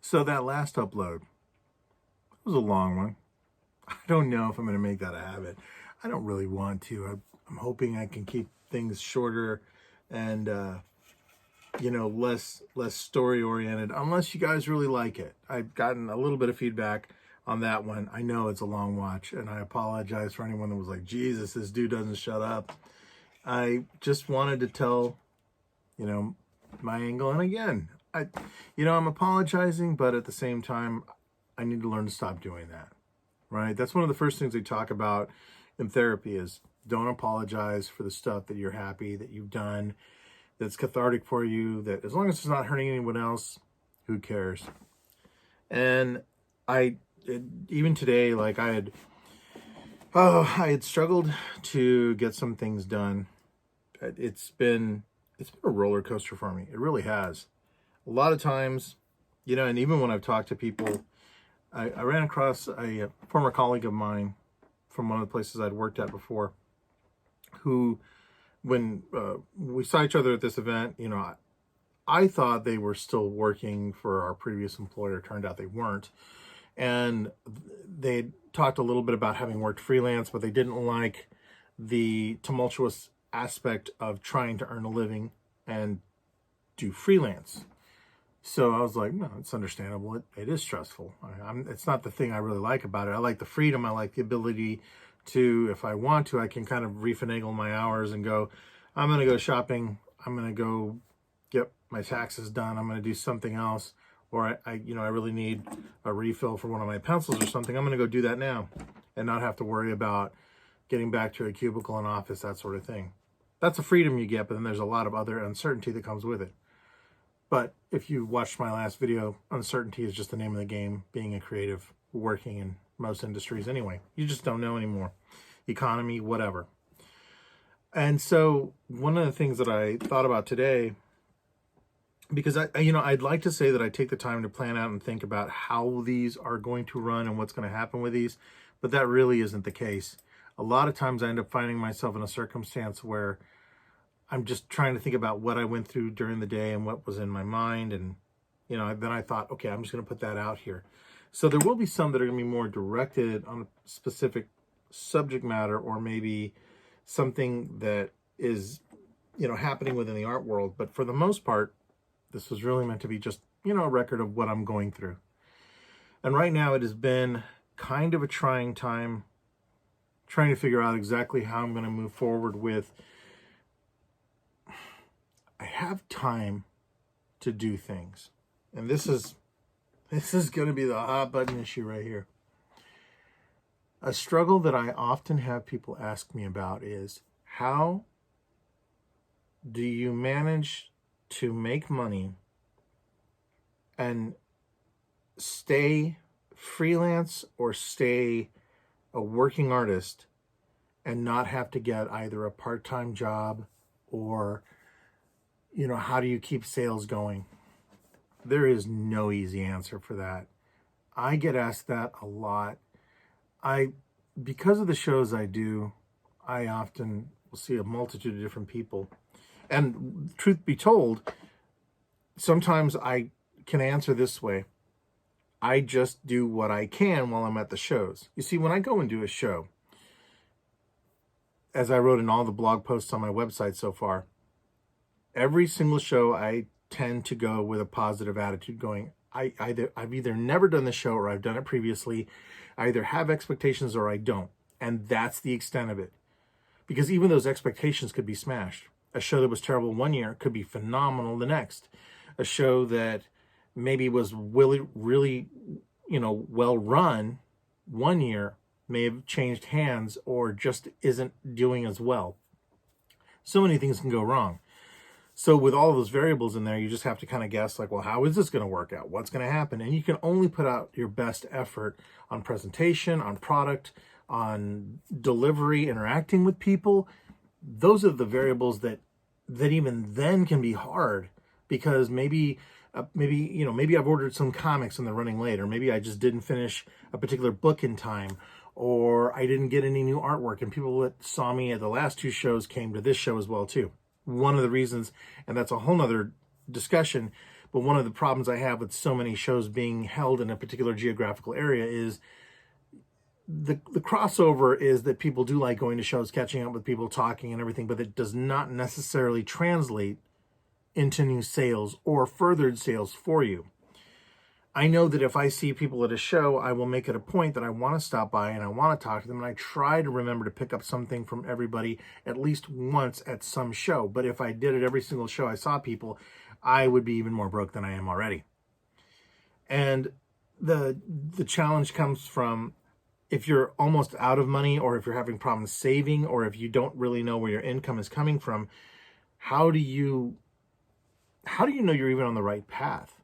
So that last upload was a long one. I don't know if I'm going to make that a habit. I don't really want to. I'm hoping I can keep things shorter and, less story oriented, unless you guys really like it. I've gotten a little bit of feedback on that one. I know it's a long watch, and I apologize for anyone that was like, Jesus, this dude doesn't shut up. I just wanted to tell, my angle. And again, I'm apologizing, but at the same time, I need to learn to stop doing that, right? That's one of the first things they talk about in therapy is don't apologize for the stuff that you're happy that you've done, that's cathartic for you, that as long as it's not hurting anyone else, who cares? And even today, like I had struggled to get some things done. It's been a roller coaster for me. It really has. A lot of times, and even when I've talked to people, I ran across a former colleague of mine from one of the places I'd worked at before, who, when we saw each other at this event, I thought they were still working for our previous employer. Turned out they weren't. And they talked a little bit about having worked freelance, but they didn't like the tumultuous aspect of trying to earn a living and do freelance. So I was like, no, it's understandable. It is stressful. It's not the thing I really like about it. I like the freedom. I like the ability to, if I want to, I can kind of refinagle my hours and go, I'm going to go shopping. I'm going to go get my taxes done. I'm going to do something else. Or I really need a refill for one of my pencils or something. I'm going to go do that now and not have to worry about getting back to a cubicle and office, that sort of thing. That's a freedom you get, but then there's a lot of other uncertainty that comes with it. But if you watched my last video, uncertainty is just the name of the game, being a creative, working in most industries anyway. You just don't know anymore. Economy, whatever. And so one of the things that I thought about today, because I'd like to say that I take the time to plan out and think about how these are going to run and what's going to happen with these, but that really isn't the case. A lot of times I end up finding myself in a circumstance where I'm just trying to think about what I went through during the day and what was in my mind. And, then I thought, okay, I'm just going to put that out here. So there will be some that are going to be more directed on a specific subject matter, or maybe something that is, happening within the art world. But for the most part, this was really meant to be just, a record of what I'm going through. And right now it has been kind of a trying time, trying to figure out exactly how I'm going to move forward with. I have time to do things. And this is going to be the hot button issue right here. A struggle that I often have people ask me about is, how do you manage to make money and stay freelance or stay a working artist and not have to get either a part-time job or, how do you keep sales going? There is no easy answer for that. I get asked that a lot. Because of the shows I do, I often will see a multitude of different people. And truth be told, sometimes I can answer this way. I just do what I can while I'm at the shows. You see, when I go and do a show, as I wrote in all the blog posts on my website so far, every single show I tend to go with a positive attitude, going, I've either never done the show or I've done it previously. I either have expectations or I don't. And that's the extent of it. Because even those expectations could be smashed. A show that was terrible one year could be phenomenal the next. A show that maybe was really, well run one year may have changed hands or just isn't doing as well. So many things can go wrong. So with all those variables in there, you just have to kind of guess, like, well, how is this going to work out? What's going to happen? And you can only put out your best effort on presentation, on product, on delivery, interacting with people. Those are the variables that even then can be hard, because maybe I've ordered some comics and they're running late, or maybe I just didn't finish a particular book in time, or I didn't get any new artwork, and people that saw me at the last two shows came to this show as well too. One of the reasons, and that's a whole nother discussion, But one of the problems I have with so many shows being held in a particular geographical area is the crossover is that people do like going to shows, catching up with people, talking and everything, but it does not necessarily translate into new sales or furthered sales for you. I know that if I see people at a show, I will make it a point that I want to stop by and I want to talk to them. And I try to remember to pick up something from everybody at least once at some show. But if I did it every single show I saw people, I would be even more broke than I am already. And the challenge comes from if you're almost out of money, or if you're having problems saving, or if you don't really know where your income is coming from, how do you know you're even on the right path?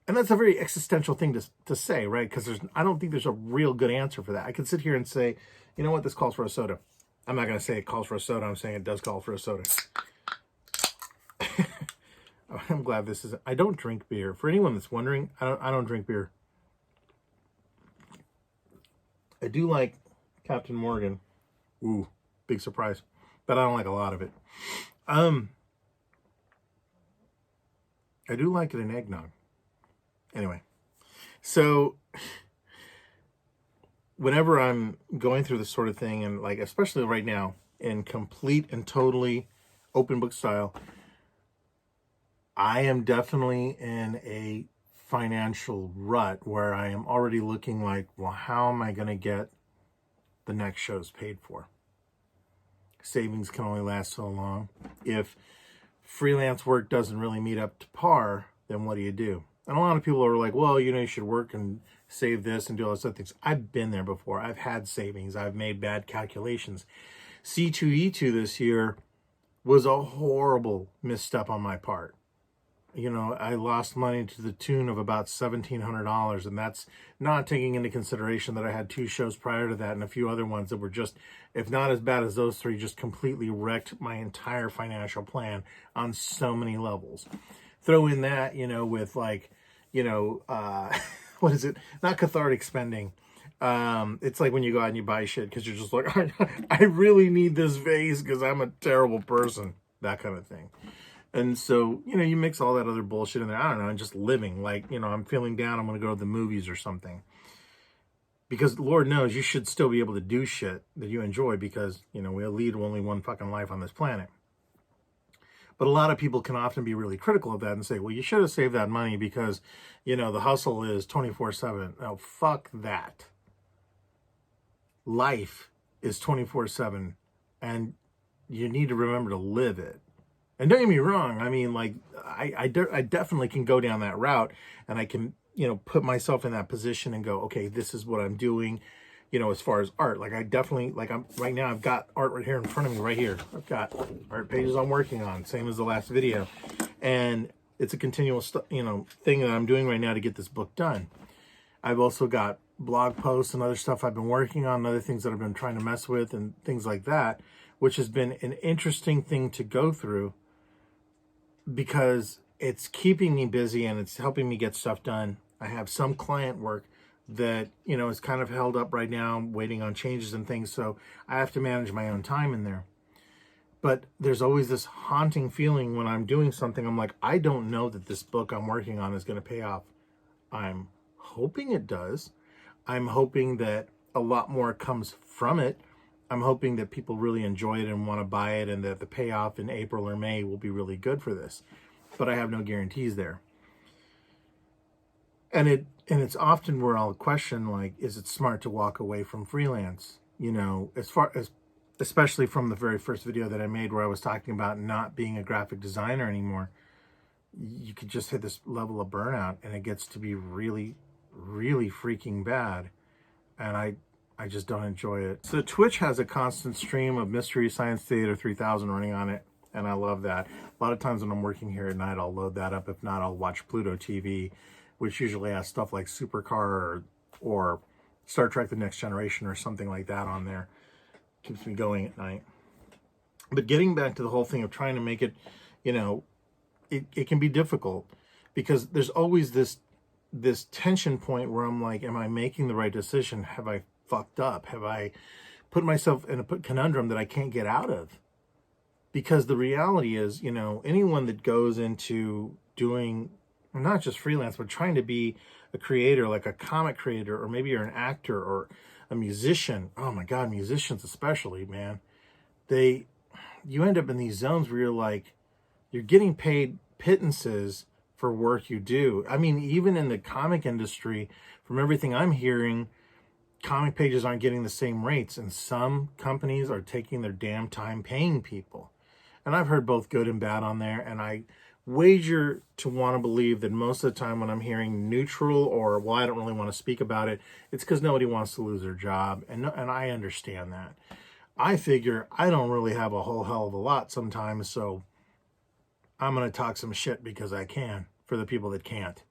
And that's a very existential thing to say, right? Because I don't think there's a real good answer for that. I could sit here and say, you know what, this calls for a soda. I'm not going to say it calls for a soda. I'm saying it does call for a soda. I'm glad this is. I don't drink beer. For anyone that's wondering, I don't drink beer. I do like Captain Morgan. Ooh, big surprise. But I don't like a lot of it. I do like it in eggnog. Anyway, so whenever I'm going through this sort of thing, and like especially right now in complete and totally open book style, I am definitely in a financial rut where I am already looking like, well, how am I going to get the next shows paid for? Savings can only last so long. If freelance work doesn't really meet up to par, then what do? And a lot of people are like, well, you should work and save this and do all those other things. I've been there before. I've had savings. I've made bad calculations. C2E2 this year was a horrible misstep on my part. I lost money to the tune of about $1,700, and that's not taking into consideration that I had 2 shows prior to that and a few other ones that were just, if not as bad as those 3, just completely wrecked my entire financial plan on so many levels. Throw in that, with like, what is it? Not cathartic spending. It's like when you go out and you buy shit because you're just like, I really need this vase because I'm a terrible person. That kind of thing. And so, you mix all that other bullshit in there. I don't know, and just living. Like, I'm feeling down. I'm going to go to the movies or something. Because Lord knows you should still be able to do shit that you enjoy because, we lead only one fucking life on this planet. But a lot of people can often be really critical of that and say, well, you should have saved that money because, the hustle is 24/7. Oh, fuck that. Life is 24/7, and you need to remember to live it. And don't get me wrong. I mean, like, I definitely can go down that route, and I can, put myself in that position and go, okay, this is what I'm doing. As far as art, like I definitely, like right now I've got art right here in front of me right here. I've got art pages I'm working on, same as the last video. And it's a continual, thing that I'm doing right now to get this book done. I've also got blog posts and other stuff I've been working on, other things that I've been trying to mess with and things like that, which has been an interesting thing to go through because it's keeping me busy and it's helping me get stuff done. I have some client work that, is kind of held up right now, waiting on changes and things. So I have to manage my own time in there. But there's always this haunting feeling when I'm doing something. I'm like, I don't know that this book I'm working on is going to pay off. I'm hoping it does. I'm hoping that a lot more comes from it. I'm hoping that people really enjoy it and want to buy it and that the payoff in April or May will be really good for this. But I have no guarantees there. And it's often where I'll question, like, is it smart to walk away from freelance? Especially from the very first video that I made where I was talking about not being a graphic designer anymore. You could just hit this level of burnout and it gets to be really, really freaking bad. And I just don't enjoy it. So Twitch has a constant stream of Mystery Science Theater 3000 running on it. And I love that. A lot of times when I'm working here at night, I'll load that up. If not, I'll watch Pluto TV, which usually has stuff like Supercar or Star Trek The Next Generation or something like that on there. Keeps me going at night. But getting back to the whole thing of trying to make it, it can be difficult because there's always this tension point where I'm like, am I making the right decision? Have I fucked up? Have I put myself in a conundrum that I can't get out of? Because the reality is, anyone that goes into doing not just freelance, but trying to be a creator, like a comic creator, or maybe you're an actor or a musician. Oh my God, musicians especially, man. You end up in these zones where you're like, you're getting paid pittances for work you do. I mean, even in the comic industry, from everything I'm hearing, comic pages aren't getting the same rates, and some companies are taking their damn time paying people. And I've heard both good and bad on there, and I wager to want to believe that most of the time when I'm hearing neutral or, well, I don't really want to speak about it, it's because nobody wants to lose their job, and I understand that. I figure I don't really have a whole hell of a lot sometimes, so I'm going to talk some shit because I can for the people that can't.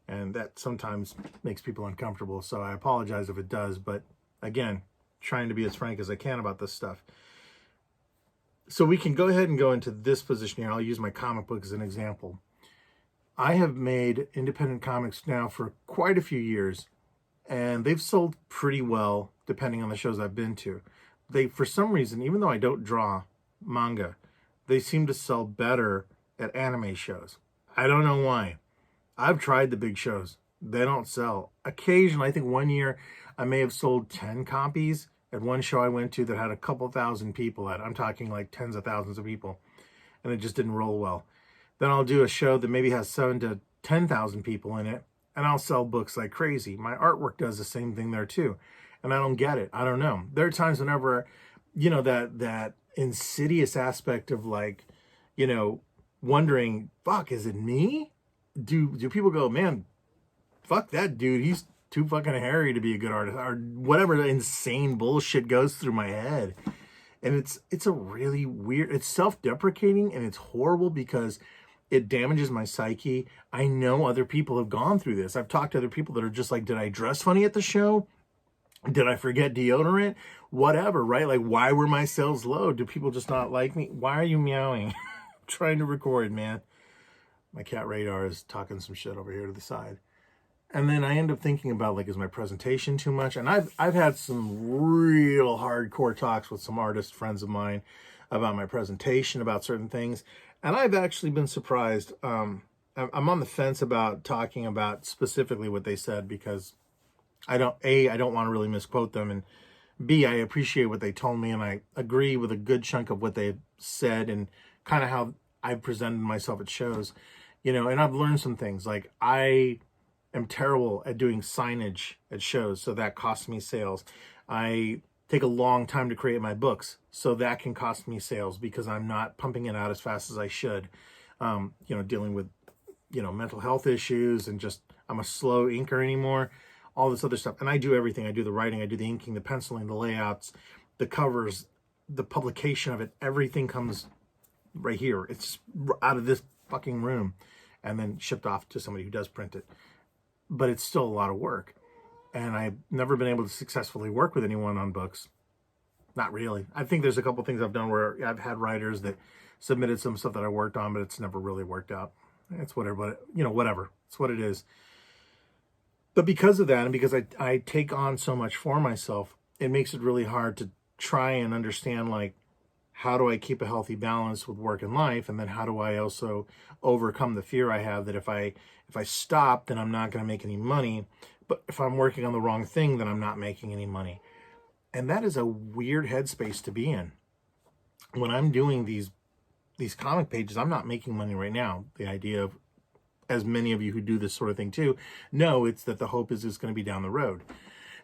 And that sometimes makes people uncomfortable, so I apologize if it does. But again, trying to be as frank as I can about this stuff. So we can go ahead and go into this position here. I'll use my comic book as an example. I have made independent comics now for quite a few years, and they've sold pretty well depending on the shows I've been to. They, for some reason, even though I don't draw manga, they seem to sell better at anime shows. I don't know why. I've tried the big shows. They don't sell. Occasionally, I think one year I may have sold 10 copies at one show I went to that had a couple thousand people at it. I'm talking like tens of thousands of people. And it just didn't roll well. Then I'll do a show that maybe has 7,000 to 10,000 people in it, and I'll sell books like crazy. My artwork does the same thing there too. And I don't get it. I don't know. There are times whenever, that insidious aspect of like, wondering, fuck, is it me? Do people go, man, fuck that dude, he's too fucking hairy to be a good artist, or whatever insane bullshit goes through my head. And it's a really weird, it's self-deprecating, and it's horrible because it damages my psyche. I know other people have gone through this. I've talked to other people that are just like, did I dress funny at the show? Did I forget deodorant? Whatever, right? Like, why were my sales low? Do people just not like me? Why are you meowing? I'm trying to record, man. My cat Radar is talking some shit over here to the side. And then I end up thinking about, like, is my presentation too much? And I've had some real hardcore talks with some artist friends of mine about my presentation, about certain things. And I've actually been surprised. I'm on the fence about talking about specifically what they said because I don't want to really misquote them, and B, I appreciate what they told me, and I agree with a good chunk of what they said and kind of how I've presented myself at shows, and I've learned some things. Like, I am terrible at doing signage at shows, so that costs me sales. I take a long time to create my books, so that can cost me sales because I'm not pumping it out as fast as I should. Dealing with, mental health issues, and just, I'm a slow inker anymore. All this other stuff. And I do everything. I do the writing, I do the inking, the penciling, the layouts, the covers, the publication of it. Everything comes right here. It's out of this fucking room and then shipped off to somebody who does print it. But it's still a lot of work. And I've never been able to successfully work with anyone on books. Not really. I think there's a couple things I've done where I've had writers that submitted some stuff that I worked on, but it's never really worked out. It's whatever, but whatever. It's what it is. But because of that, and because I take on so much for myself, it makes it really hard to try and understand, like, how do I keep a healthy balance with work and life? And then how do I also overcome the fear I have that if I stop, then I'm not going to make any money. But if I'm working on the wrong thing, then I'm not making any money. And that is a weird headspace to be in. When I'm doing these comic pages, I'm not making money right now. The idea of, as many of you who do this sort of thing too, know, it's that the hope is it's going to be down the road.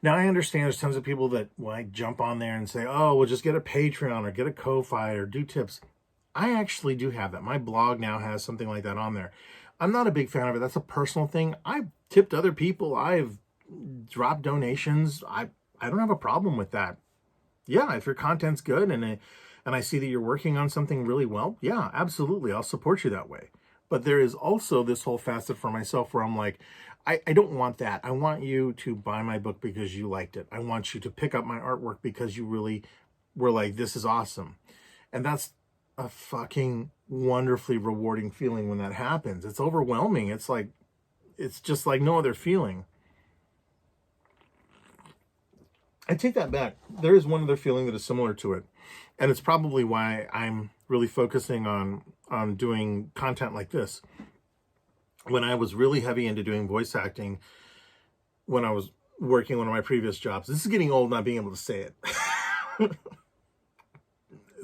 Now, I understand there's tons of people that like jump on there and say, oh, we'll just get a Patreon or get a Ko-Fi or do tips. I actually do have that. My blog now has something like that on there. I'm not a big fan of it. That's a personal thing. I've tipped other people. I've dropped donations. I don't have a problem with that. Yeah, if your content's good and I see that you're working on something really well, yeah, absolutely. I'll support you that way. But there is also this whole facet for myself where I'm like, I don't want that. I want you to buy my book because you liked it. I want you to pick up my artwork because you really were like, this is awesome. And that's a fucking wonderfully rewarding feeling when that happens. It's overwhelming. It's like, it's just like no other feeling. I take that back. There is one other feeling that is similar to it. And it's probably why I'm really focusing on doing content like this. when I was really heavy into doing voice acting, when I was working one of my previous jobs. This is getting old, not being able to say it.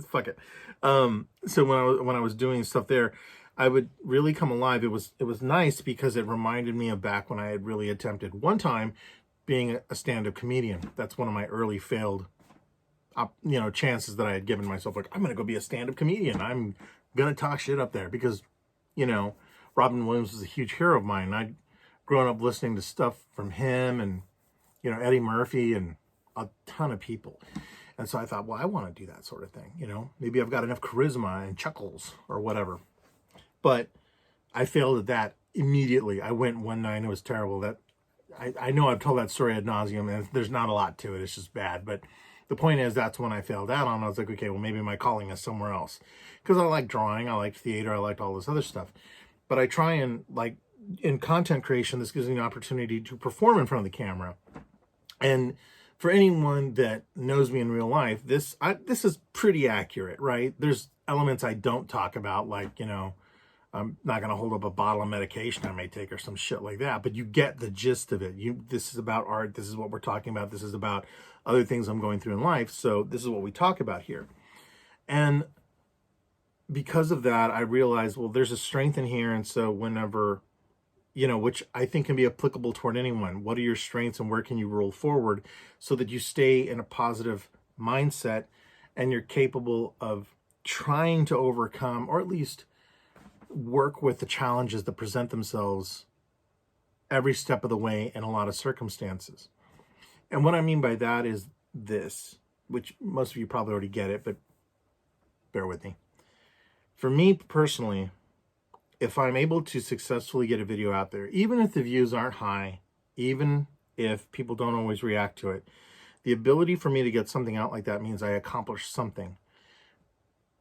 Fuck it. So when I was doing stuff there, I would really come alive. It was nice because it reminded me of back when I had really attempted one time being a stand-up comedian. That's one of my early failed chances that I had given myself. Like, I'm gonna go be a stand-up comedian. I'm gonna talk shit up there because, Robin Williams was a huge hero of mine. I'd grown up listening to stuff from him and, Eddie Murphy and a ton of people. And so I thought, well, I want to do that sort of thing. Maybe I've got enough charisma and chuckles or whatever. But I failed at that immediately. I went one night and it was terrible. That I know I've told that story ad nauseum, and there's not a lot to it. It's just bad. But the point is, that's when I failed out on. I was like, okay, well, maybe my calling is somewhere else. Because I like drawing, I like theater, I liked all this other stuff. But I try and, in content creation, this gives me an opportunity to perform in front of the camera. And for anyone that knows me in real life, this is pretty accurate, right? There's elements I don't talk about, I'm not going to hold up a bottle of medication I may take or some shit like that, but you get the gist of it. This is about art. This is what we're talking about. This is about other things I'm going through in life. So this is what we talk about here. And because of that, I realized, well, there's a strength in here. And so whenever, which I think can be applicable toward anyone, what are your strengths and where can you roll forward so that you stay in a positive mindset and you're capable of trying to overcome, or at least work with the challenges that present themselves every step of the way in a lot of circumstances. And what I mean by that is this, which most of you probably already get it, but bear with me. For me personally, if I'm able to successfully get a video out there, even if the views aren't high, even if people don't always react to it, the ability for me to get something out like that means I accomplished something.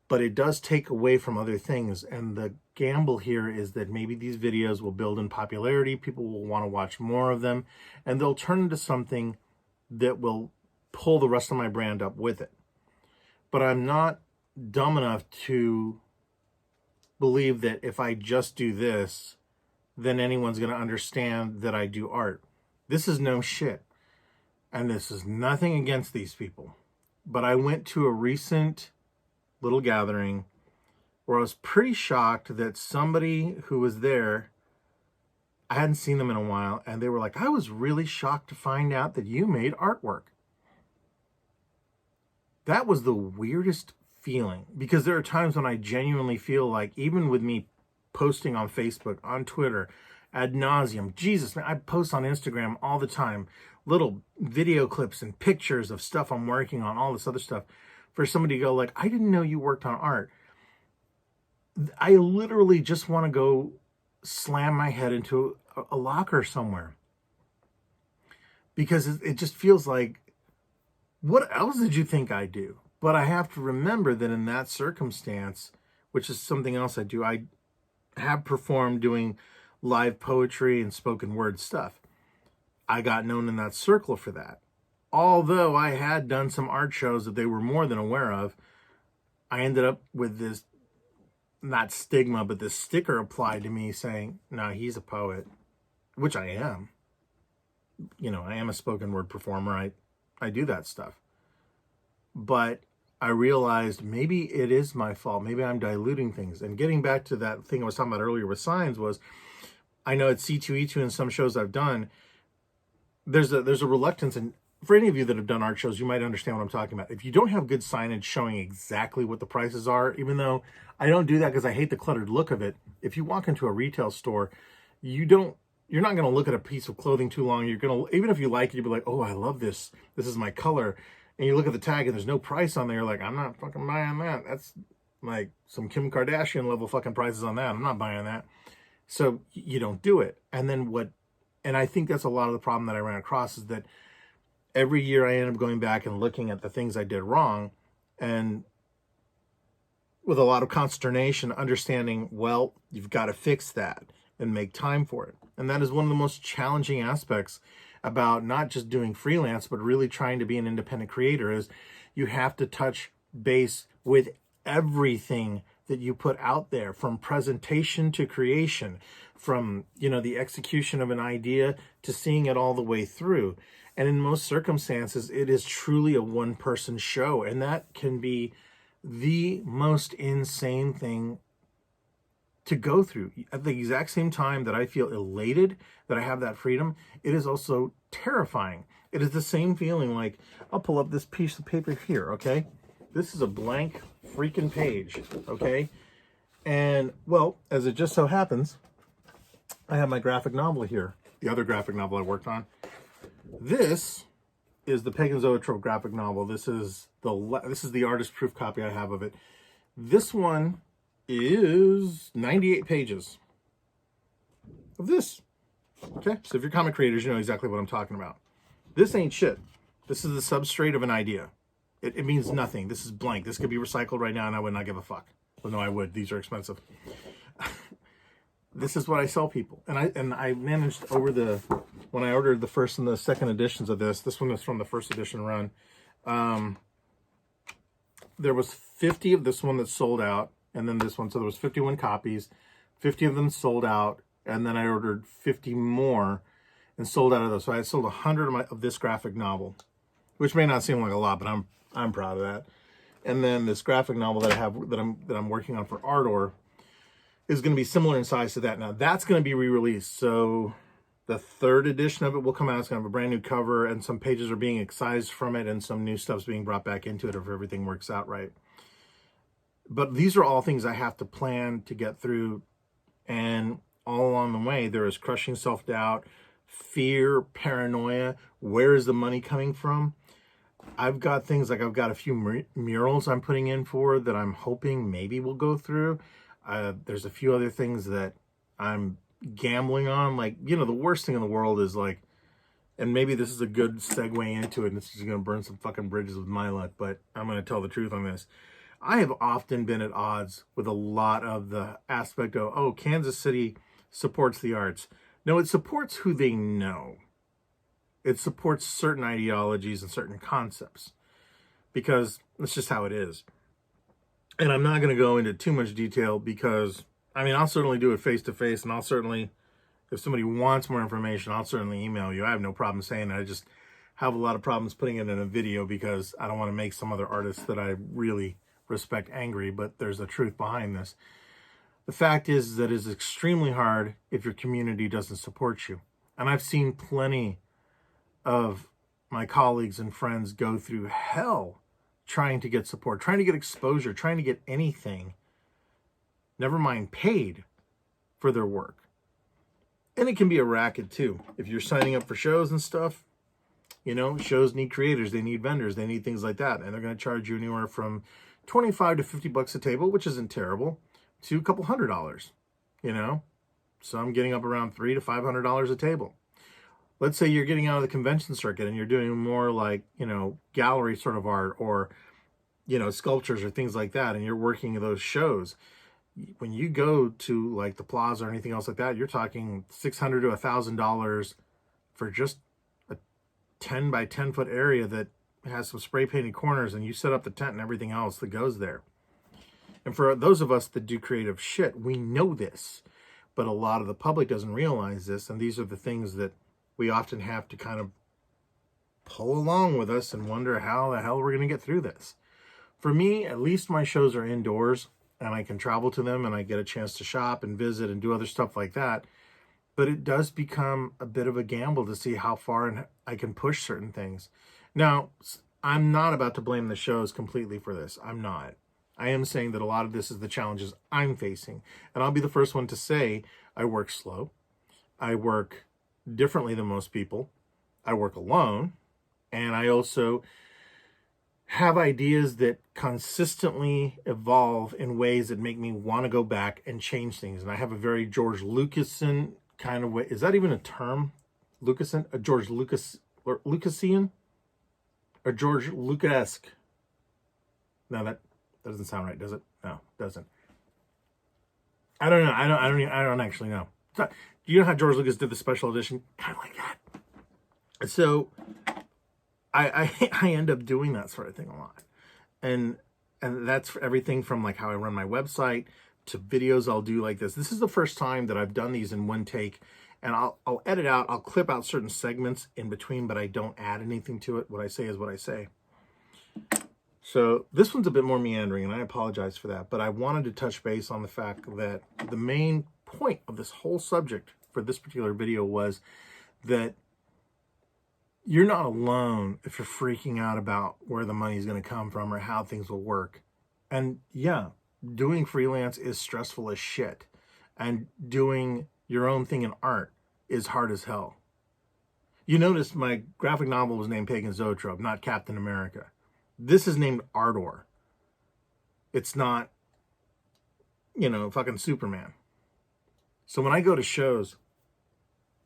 But it does take away from other things. And the gamble here is that maybe these videos will build in popularity. People will want to watch more of them. And they'll turn into something that will pull the rest of my brand up with it. But I'm not dumb enough to believe that if I just do this, then anyone's going to understand that I do art. This is no shit. And this is nothing against these people. But I went to a recent little gathering where I was pretty shocked that somebody who was there, I hadn't seen them in a while, and they were like, I was really shocked to find out that you made artwork. That was the weirdest feeling, because there are times when I genuinely feel like, even with me posting on Facebook, on Twitter, ad nauseum, Jesus, man, I post on Instagram all the time, little video clips and pictures of stuff I'm working on, all this other stuff. For somebody to go like, I didn't know you worked on art. I literally just want to go slam my head into a locker somewhere. Because it just feels like, what else did you think I do? But I have to remember that in that circumstance, which is something else I do, I have performed doing live poetry and spoken word stuff. I got known in that circle for that. Although I had done some art shows that they were more than aware of, I ended up with this, not stigma, but this sticker applied to me saying, no, he's a poet, which I am. I am a spoken word performer. I do that stuff. But I realized maybe it is my fault. Maybe I'm diluting things. And getting back to that thing I was talking about earlier with signs was, I know at C2E2 in some shows I've done, there's a reluctance, and for any of you that have done art shows, you might understand what I'm talking about. If you don't have good signage showing exactly what the prices are, even though I don't do that because I hate the cluttered look of it, if you walk into a retail store, you're not going to look at a piece of clothing too long. You're going to, even if you like it, you'll be like, oh, I love this. This is my color. And you look at the tag and there's no price on there. You're like, I'm not fucking buying that. That's like some Kim Kardashian level fucking prices on that. I'm not buying that. So you don't do it. And I think that's a lot of the problem that I ran across, is that every year I end up going back and looking at the things I did wrong, and with a lot of consternation, understanding, well, you've got to fix that and make time for it. And that is one of the most challenging aspects about not just doing freelance, but really trying to be an independent creator, is you have to touch base with everything that you put out there, from presentation to creation, from, the execution of an idea to seeing it all the way through. And in most circumstances, it is truly a one-person show. And that can be the most insane thing to go through. At the exact same time that I feel elated that I have that freedom, it is also terrifying. It is the same feeling. Like, I'll pull up this piece of paper here, okay? This is a blank freaking page, okay? And, well, as it just so happens, I have my graphic novel here, the other graphic novel I worked on. This is the Pagan Zoetrope graphic novel. This is the artist proof copy I have of it. This one is 98 pages of this. Okay, so if you're comic creators, you know exactly what I'm talking about. This ain't shit. This is the substrate of an idea. It means nothing. This is blank. This could be recycled right now and I would not give a fuck. Well, no, I would. These are expensive. This is what I sell people. And I managed when I ordered the first and the second editions of this one is from the first edition run. There was 50 of this one that sold out, and then this one. So there was 51 copies, 50 of them sold out, and then I ordered 50 more and sold out of those. So I sold 100 of this graphic novel, which may not seem like a lot, but I'm proud of that. And then this graphic novel that I have that I'm working on for Ardor is going to be similar in size to that. Now that's going to be re-released. So the third edition of it will come out. It's going to have a brand new cover, and some pages are being excised from it, and some new stuff's being brought back into it if everything works out right. But these are all things I have to plan to get through, and all along the way, there is crushing self-doubt, fear, paranoia. Where is the money coming from? I've got things like I've got a few murals I'm putting in for that I'm hoping maybe will go through. There's a few other things that I'm gambling on. Like, the worst thing in the world is like, and maybe this is a good segue into it, and this is going to burn some fucking bridges with my luck, but I'm going to tell the truth on this. I have often been at odds with a lot of the aspect of, oh, Kansas City supports the arts. No, it supports who they know. It supports certain ideologies and certain concepts, because that's just how it is. And I'm not going to go into too much detail because, I'll certainly do it face to face, and I'll certainly, if somebody wants more information, I'll certainly email you. I have no problem saying that. I just have a lot of problems putting it in a video because I don't want to make some other artists that I really respect angry, but there's a truth behind this. The fact is that it's extremely hard if your community doesn't support you. And I've seen plenty of my colleagues and friends go through hell trying to get support, trying to get exposure, trying to get anything, never mind paid for their work. And it can be a racket too. If you're signing up for shows and stuff, shows need creators, they need vendors, they need things like that. And they're going to charge you anywhere from $25 to $50 a table, which isn't terrible, to a couple $100, So I'm getting up around $300 to $500 a table. Let's say you're getting out of the convention circuit and you're doing more like, gallery sort of art or, sculptures or things like that, and you're working those shows. When you go to like the Plaza or anything else like that, you're talking $600 to $1,000 for just a 10 by 10 foot area that has some spray painted corners, and you set up the tent and everything else that goes there. And for those of us that do creative shit, we know this, but a lot of the public doesn't realize this, and these are the things that we often have to kind of pull along with us and wonder how the hell we're going to get through this. For me, at least my shows are indoors and I can travel to them and I get a chance to shop and visit and do other stuff like that. But it does become a bit of a gamble to see how far I can push certain things. Now, I'm not about to blame the shows completely for this. I'm not. I am saying that a lot of this is the challenges I'm facing. And I'll be the first one to say I work slow. I work differently than most people. I work alone, and I also have ideas that consistently evolve in ways that make me want to go back and change things. And I have a very George Lucasian kind of way. Is that even a term? Lucasan? A George Lucas or Lucasian? Or George Lucasesque? No, that doesn't sound right, does it? No, it doesn't. I don't know. I don't actually know. Do you know how George Lucas did the special edition? Kind of like that. So I end up doing that sort of thing a lot. And And that's everything from like how I run my website to videos I'll do like this. This is the first time that I've done these in one take, and I'll edit out, I'll clip out certain segments in between, but I don't add anything to it. What I say is what I say. So this one's a bit more meandering, and I apologize for that, but I wanted to touch base on the fact that the main point of this whole subject for this particular video was that you're not alone if you're freaking out about where the money is going to come from or how things will work. And yeah, doing freelance is stressful as shit. And doing your own thing in art is hard as hell. You notice my graphic novel was named Pagan Zoetrope, not Captain America. This is named Ardor. It's not, fucking Superman. So when I go to shows,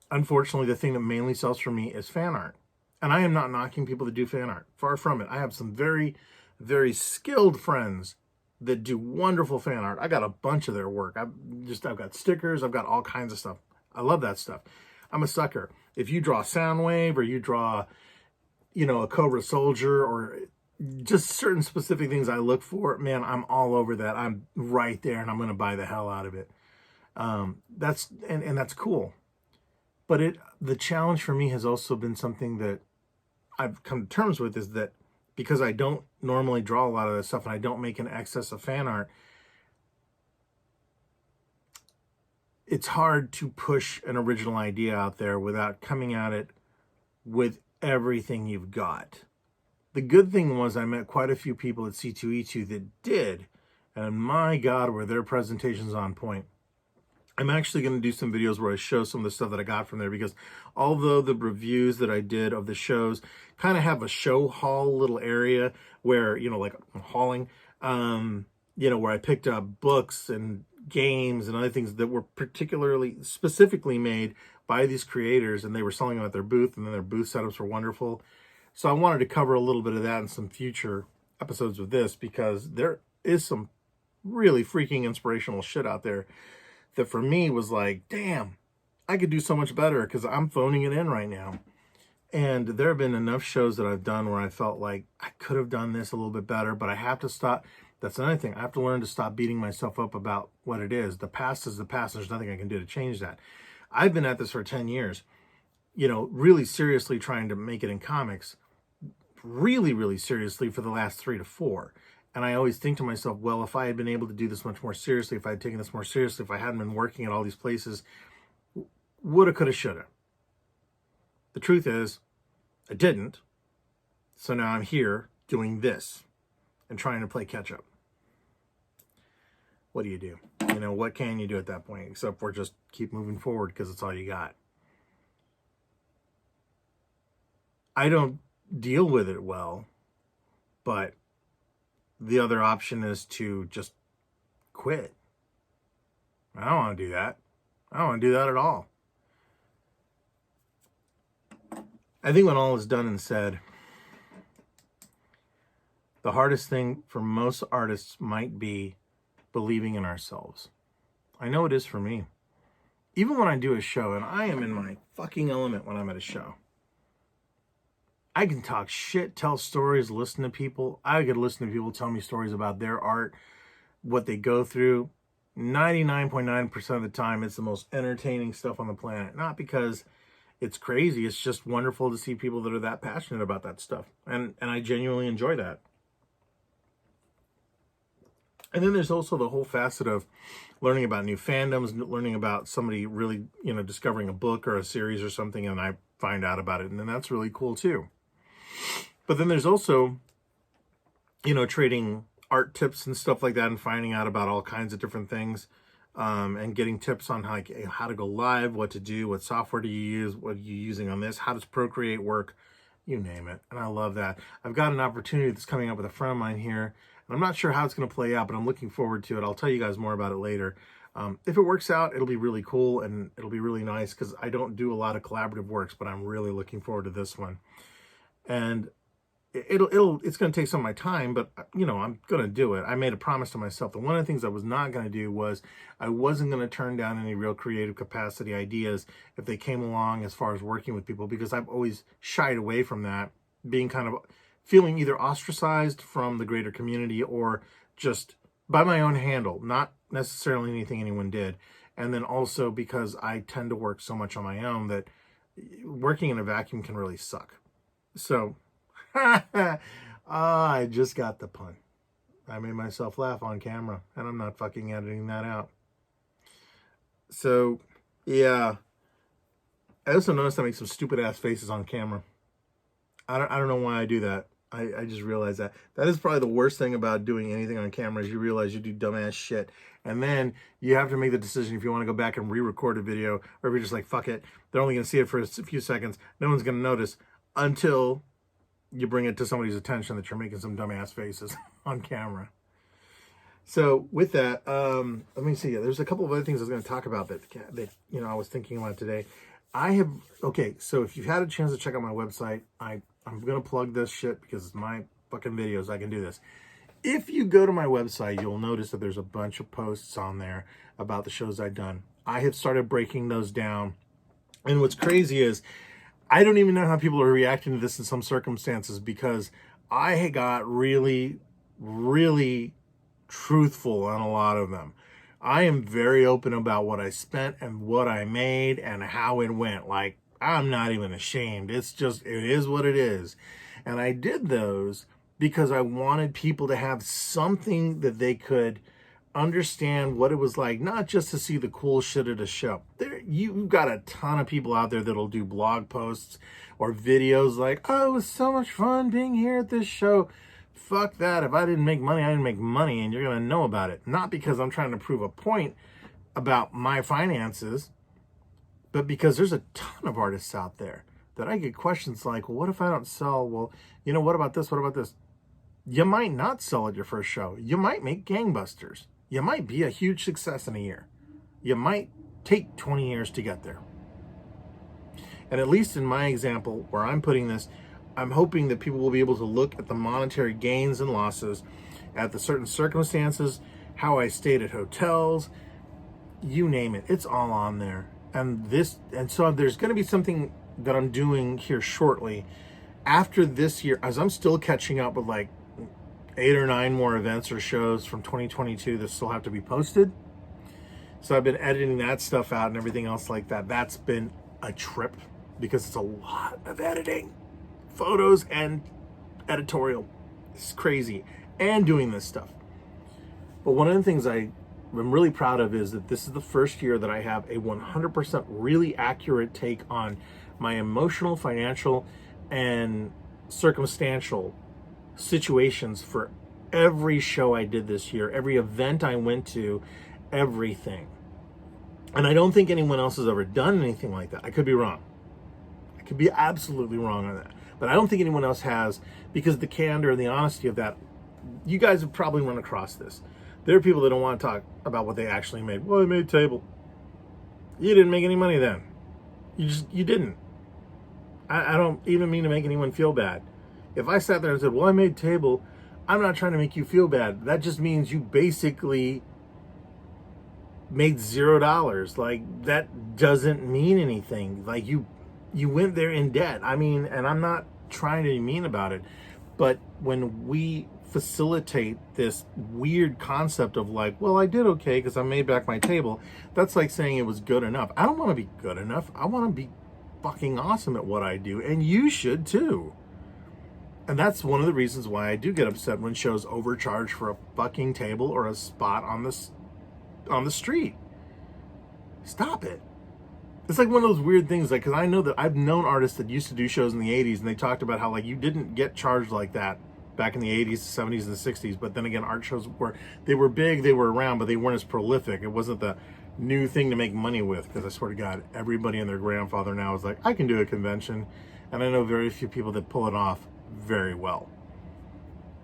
unfortunately, the thing that mainly sells for me is fan art. And I am not knocking people that do fan art. Far from it. I have some very, very skilled friends that do wonderful fan art. I got a bunch of their work. I've got stickers. I've got all kinds of stuff. I love that stuff. I'm a sucker. If you draw Soundwave or you draw, a Cobra Soldier or just certain specific things I look for, man, I'm all over that. I'm right there and I'm going to buy the hell out of it. That's cool. But the challenge for me has also been something that I've come to terms with, is that because I don't normally draw a lot of this stuff and I don't make an excess of fan art, it's hard to push an original idea out there without coming at it with everything you've got. The good thing was I met quite a few people at C2E2 that did, and my God, were their presentations on point. I'm actually going to do some videos where I show some of the stuff that I got from there, because although the reviews that I did of the shows kind of have a show hall little area where, like I'm hauling, where I picked up books and games and other things that were specifically made by these creators, and they were selling them at their booth, and then their booth setups were wonderful. So I wanted to cover a little bit of that in some future episodes of this, because there is some really freaking inspirational shit out there that for me was like, damn, I could do so much better because I'm phoning it in right now. And there have been enough shows that I've done where I felt like I could have done this a little bit better, but I have to stop. That's another thing. I have to learn to stop beating myself up about what it is. The past is the past. There's nothing I can do to change that. I've been at this for 10 years, really seriously trying to make it in comics, really, really seriously for the last 3 to 4. And I always think to myself, well, if I had been able to do this much more seriously, if I had taken this more seriously, if I hadn't been working at all these places, woulda, coulda, shoulda. The truth is, I didn't. So now I'm here doing this and trying to play catch up. What do you do? What can you do at that point except for just keep moving forward because it's all you got? I don't deal with it well, but the other option is to just quit. I don't want to do that. I don't want to do that at all. I think when all is done and said, the hardest thing for most artists might be believing in ourselves. I know it is for me. Even when I do a show, and I am in my fucking element when I'm at a show, I can talk shit, tell stories, listen to people. I could listen to people tell me stories about their art, what they go through. 99.9% of the time, it's the most entertaining stuff on the planet. Not because it's crazy. It's just wonderful to see people that are that passionate about that stuff. And I genuinely enjoy that. And then there's also the whole facet of learning about new fandoms, learning about somebody really, discovering a book or a series or something, and I find out about it. And then that's really cool too. But then there's also, trading art tips and stuff like that and finding out about all kinds of different things, and getting tips on how to go live, what to do, what software do you use, what are you using on this, how does Procreate work, you name it. And I love that. I've got an opportunity that's coming up with a friend of mine here, and I'm not sure how it's going to play out, but I'm looking forward to it. I'll tell you guys more about it later. If it works out, it'll be really cool and it'll be really nice because I don't do a lot of collaborative works, but I'm really looking forward to this one. And it's going to take some of my time, but I'm going to do it. I made a promise to myself that one of the things I was not going to do was I wasn't going to turn down any real creative capacity ideas if they came along as far as working with people, because I've always shied away from that, being kind of feeling either ostracized from the greater community or just by my own handle, not necessarily anything anyone did. And then also because I tend to work so much on my own that working in a vacuum can really suck. So, I just got the pun. I made myself laugh on camera, and I'm not fucking editing that out. So, yeah. I also noticed I make some stupid ass faces on camera. I don't know why I do that. I just realized that. That is probably the worst thing about doing anything on camera is you realize you do dumbass shit. And then you have to make the decision if you want to go back and re-record a video, or if you're just like, fuck it. They're only going to see it for a few seconds. No one's going to notice until you bring it to somebody's attention that you're making some dumbass faces on camera. So with that, let me see. There's a couple of other things I was going to talk about that I was thinking about today. So if you've had a chance to check out my website, I'm going to plug this shit because it's my fucking videos. I can do this. If you go to my website, you'll notice that there's a bunch of posts on there about the shows I've done. I have started breaking those down. And what's crazy is I don't even know how people are reacting to this in some circumstances, because I got really, really truthful on a lot of them. I am very open about what I spent and what I made and how it went. Like, I'm not even ashamed. It is what it is. And I did those because I wanted people to have something that they could understand what it was like, not just to see the cool shit at a show. You've got a ton of people out there that'll do blog posts or videos like, oh, it was so much fun being here at this show. Fuck that. If I didn't make money, I didn't make money, and you're going to know about it. Not because I'm trying to prove a point about my finances, but because there's a ton of artists out there that I get questions like, well, what if I don't sell? Well, what about this? What about this? You might not sell at your first show. You might make gangbusters. You might be a huge success in a year. You might take 20 years to get there. And at least in my example, where I'm putting this, I'm hoping that people will be able to look at the monetary gains and losses, at the certain circumstances, how I stayed at hotels, you name it. It's all on there. And so there's going to be something that I'm doing here shortly after this year, as I'm still catching up with like 8 or 9 more events or shows from 2022 that still have to be posted. So I've been editing that stuff out and everything else like that. That's been a trip because it's a lot of editing, photos and editorial. It's crazy. And doing this stuff. But one of the things I'm really proud of is that this is the first year that I have a 100% really accurate take on my emotional, financial, and circumstantial situations for every show I did this year, every event I went to, everything. And I don't think anyone else has ever done anything like that. I could be wrong. I could be absolutely wrong on that. But I don't think anyone else has, because the candor and the honesty of that, you guys have probably run across this. There are people that don't want to talk about what they actually made. Well, I made table. You didn't make any money then. You didn't. I don't even mean to make anyone feel bad. If I sat there and said, well, I made table, I'm not trying to make you feel bad. That just means you basically made $0. Like, that doesn't mean anything. Like, you went there in debt. I mean, and I'm not trying to be mean about it, but when we facilitate this weird concept of like, well, I did okay because I made back my table, that's like saying it was good enough. I don't want to be good enough. I want to be fucking awesome at what I do, and you should too. And that's one of the reasons why I do get upset when shows overcharge for a fucking table or a spot on the street. Stop it. It's like one of those weird things, like, because I know that I've known artists that used to do shows in the 80s, and they talked about how, like, you didn't get charged like that back in the 80s, 70s, and 60s. But then again, art shows they were big, they were around, but they weren't as prolific. It wasn't the new thing to make money with, because I swear to God, everybody and their grandfather now is like, I can do a convention. And I know very few people that pull it off very well,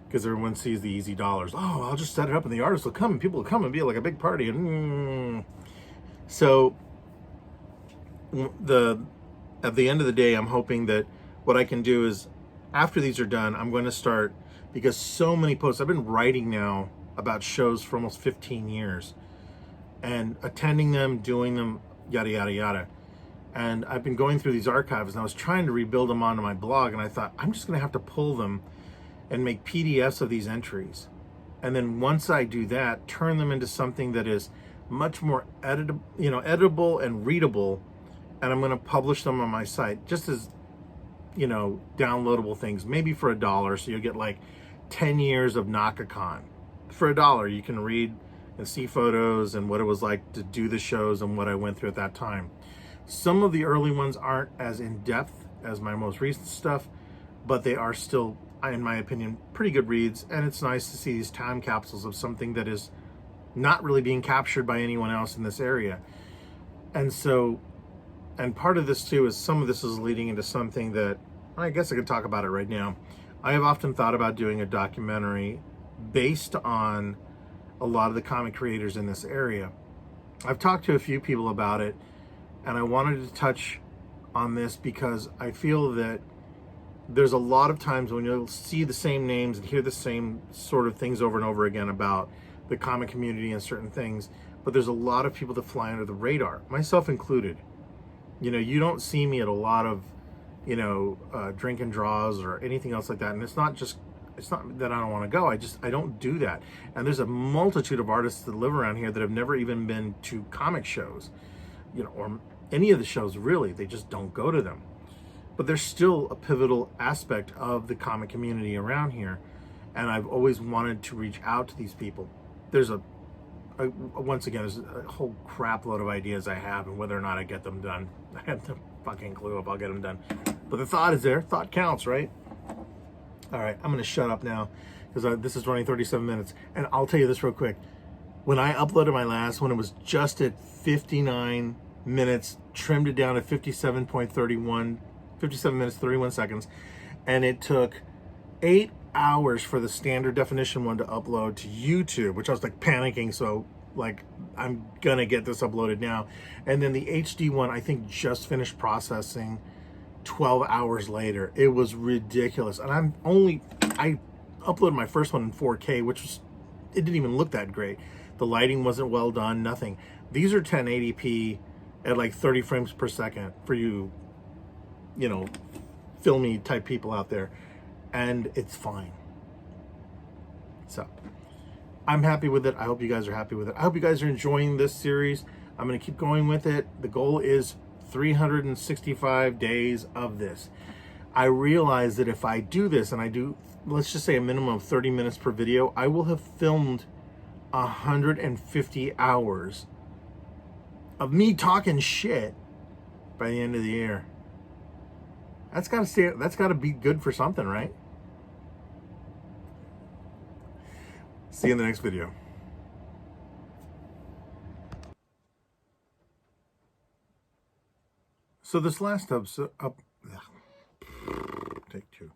because everyone sees the easy dollars. Oh, I'll just set it up and the artists will come and people will come and be like a big party. And so at the end of the day, I'm hoping that what I can do is, after these are done, I'm going to start, because so many posts, I've been writing now about shows for almost 15 years and attending them, doing them, yada, yada, yada. And I've been going through these archives, and I was trying to rebuild them onto my blog, and I thought, I'm just going to have to pull them and make PDFs of these entries. And then once I do that, turn them into something that is much more editable and readable. And I'm going to publish them on my site just as, downloadable things, maybe for $1. So you'll get like 10 years of NakaCon. For $1, you can read and see photos and what it was like to do the shows and what I went through at that time. Some of the early ones aren't as in-depth as my most recent stuff, but they are still, in my opinion, pretty good reads. And it's nice to see these time capsules of something that is not really being captured by anyone else in this area. And so, and part of this too is some of this is leading into something that I guess I could talk about it right now. I have often thought about doing a documentary based on a lot of the comic creators in this area. I've talked to a few people about it, and I wanted to touch on this because I feel that there's a lot of times when you'll see the same names and hear the same sort of things over and over again about the comic community and certain things, but there's a lot of people that fly under the radar, myself included. You don't see me at a lot of, drink and draws or anything else like that. And it's not that I don't want to go. I don't do that. And there's a multitude of artists that live around here that have never even been to comic shows, or any of the shows really. They just don't go to them. But there's still a pivotal aspect of the comic community around here. And I've always wanted to reach out to these people. There's once again, there's a whole crap load of ideas I have, and whether or not I get them done, I have no fucking clue if I'll get them done. But the thought is there. Thought counts, right? All right, I'm going to shut up now because this is running 37 minutes. And I'll tell you this real quick. When I uploaded my last one, it was just at 59 minutes, trimmed it down to 57 minutes, 31 seconds. And it took 8 hours for the standard definition one to upload to YouTube, which I was like panicking. So like, I'm going to get this uploaded now. And then the HD one, I think just finished processing 12 hours later. It was ridiculous. And I uploaded my first one in 4K, it didn't even look that great. The lighting wasn't well done, nothing. These are 1080p at like 30 frames per second for you, filmy type people out there. And it's fine. So I'm happy with it. I hope you guys are happy with it. I hope you guys are enjoying this series. I'm going to keep going with it. The goal is 365 days of this. I realize that if I do this and I do, let's just say a minimum of 30 minutes per video, I will have filmed 150 hours of me talking shit by the end of the year. That's got to be good for something, right? See you in the next video. So this last episode, take two.